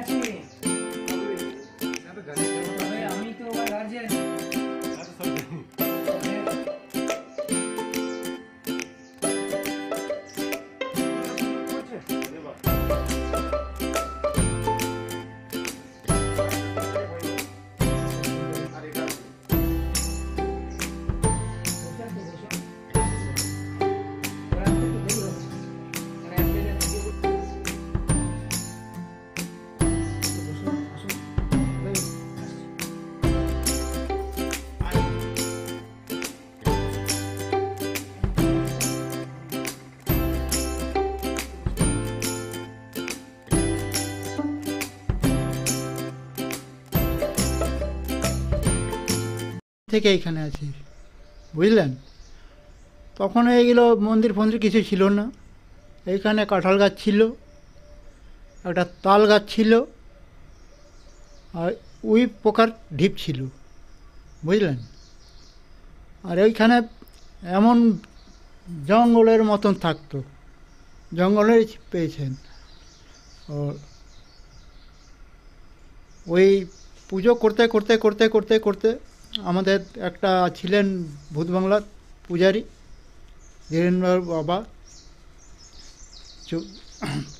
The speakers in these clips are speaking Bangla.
আছি। আমি তো গার্জেন। থেকে এইখানে আছি, বুঝলেন। তখন এইগুলো মন্দির ফন্দির কিছু ছিল না। এইখানে কাঁঠাল গাছ ছিল, একটা তাল গাছ ছিল, আর উই পোকার ঢিপ ছিল, বুঝলেন। আর এইখানে এমন জঙ্গলের মতন থাকতো, জঙ্গলের পেয়েছেন। ওই পুজো করতে করতে করতে করতে করতে আমাদের একটা ছিলেন ভূত বাংলার পূজারী, ধীরেন্দ্র বাবা।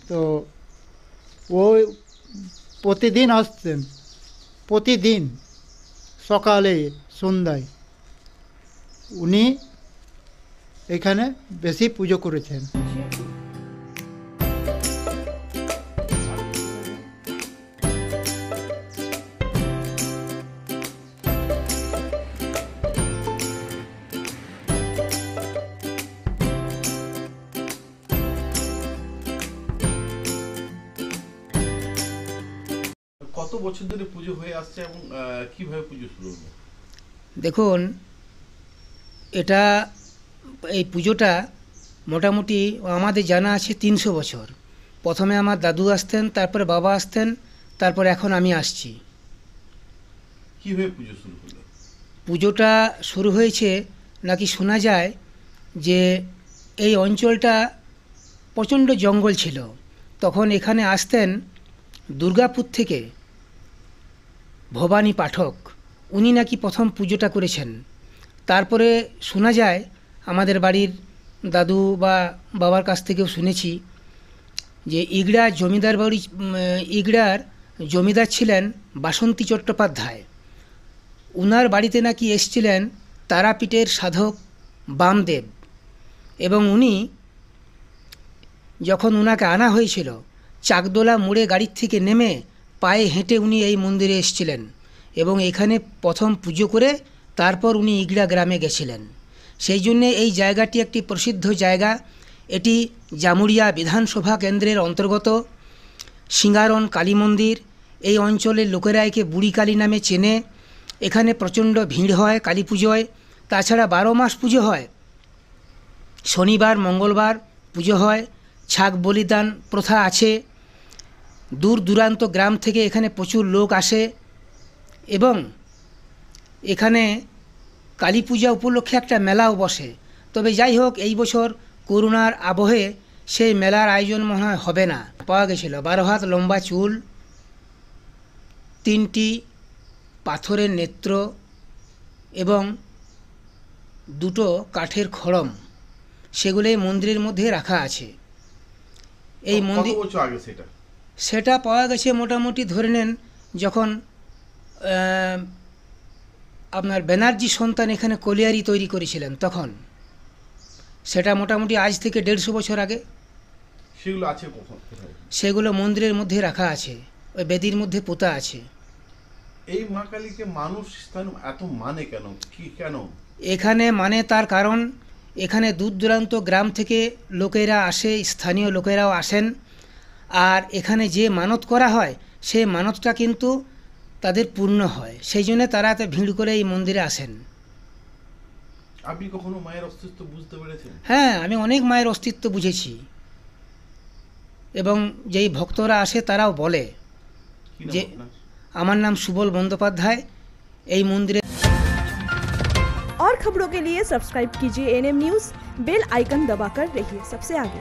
তো ওই প্রতিদিন আসতেন, প্রতিদিন সকালে সন্ধ্যায় উনি এখানে বেশি পুজো করেছেন। কত বছর ধরে পুজো হয়ে আসছে এবং কিভাবে পুজো শুরু হলো? দেখুন, এই পুজোটা মোটামুটি আমাদের জানা আছে 300 বছর। প্রথমে আমার দাদু আসতেন, তারপরে বাবা আসতেন, তারপর এখন আমি আসছি। কিভাবে পুজো শুরু হলো? পুজোটা শুরু হয়েছে নাকি শোনা যায় যে এই অঞ্চলটা প্রচণ্ড জঙ্গল ছিল। তখন এখানে আসতেন দুর্গাপুর থেকে ভবানী পাঠক, উনি নাকি প্রথম পুজোটা করেছেন। তারপরে শোনা যায়, আমাদের বাড়ির দাদু বা বাবার কাছ থেকেও শুনেছি যে ইগড়ার জমিদার ছিলেন বাসন্তী চট্টোপাধ্যায়। উনার বাড়িতে নাকি এসছিলেন তারাপীঠের সাধক বামদেব, এবং উনি যখন উনাকে আনা হয়েছিল, চাকদোলা মোড়ে গাড়ির থেকে নেমে পায়ে হেঁটে উনি এই মন্দিরে এসেছিলেন এবং এখানে প্রথম পুজো করে তারপর উনি ইগড়া গ্রামে গেছিলেন। সেই জন্যে এই জায়গাটি একটি প্রসিদ্ধ জায়গা। এটি জামুরিয়া বিধানসভা কেন্দ্রের অন্তর্গত সিঙ্গারন কালী মন্দির। এই অঞ্চলের লোকেরা একে বুড়ি কালী নামে চেনে। এখানে প্রচণ্ড ভিড় হয় কালী পুজোয়। তাছাড়া 12 মাস পুজো হয়, শনিবার মঙ্গলবার পুজো হয়। ছাগ বলিদান প্রথা আছে। দূর দূরান্ত গ্রাম থেকে এখানে প্রচুর লোক আসে এবং এখানে কালী পূজা উপলক্ষে একটা মেলাও বসে। তবে যাই হোক, এই বছর করোনার আবহে সেই মেলার আয়োজন মনে হয় হবে না। পাওয়া গেছিল 12 হাত লম্বা চুল, 3টি পাথরের নেত্র এবং 2টো কাঠের খড়ম, সেগুলো এই মন্দিরের মধ্যে রাখা আছে। এই মন্দির কত বছর আগে সেটা পাওয়া গেছে মোটামুটি ধরে নেন যখন আপনার ব্যানার্জি সন্তান এখানে কলিয়ারি তৈরি করেছিলেন, তখন। সেটা মোটামুটি আজ থেকে 150 বছর আগে। সেগুলো আছে কোথায়? সেগুলো মন্দিরের মধ্যে রাখা আছে, ওই বেদির মধ্যে পোতা আছে। এই মা কালীকে মানুষ স্থান এত মানে কেন, কি কেন? এখানে মানে তার কারণ, এখানে দূর দূরান্ত গ্রাম থেকে লোকেরা আসে, স্থানীয় লোকেরাও আসেন। আর এখানে যে মানত করা হয় সেই মানতটা কিন্তু তাদের পূর্ণ হয়, সেই জন্য তারা এত ভিড় করে এই মন্দিরে আসেন। আপনি কখনো মায়ের অস্তিত্ব বুঝতে পেরেছেন? হ্যাঁ, আমি অনেক মায়ের অস্তিত্ব বুঝেছি এবং যেই ভক্তরা আসে তারাও বলে যে আমার নাম সুবল বন্দ্যোপাধ্যায়। এই মন্দিরে और खबरों के लिए सब्सक्राइब कीजिए एनएम न्यूज़, बेल आइकन दबाकर रहिए सबसे आगे।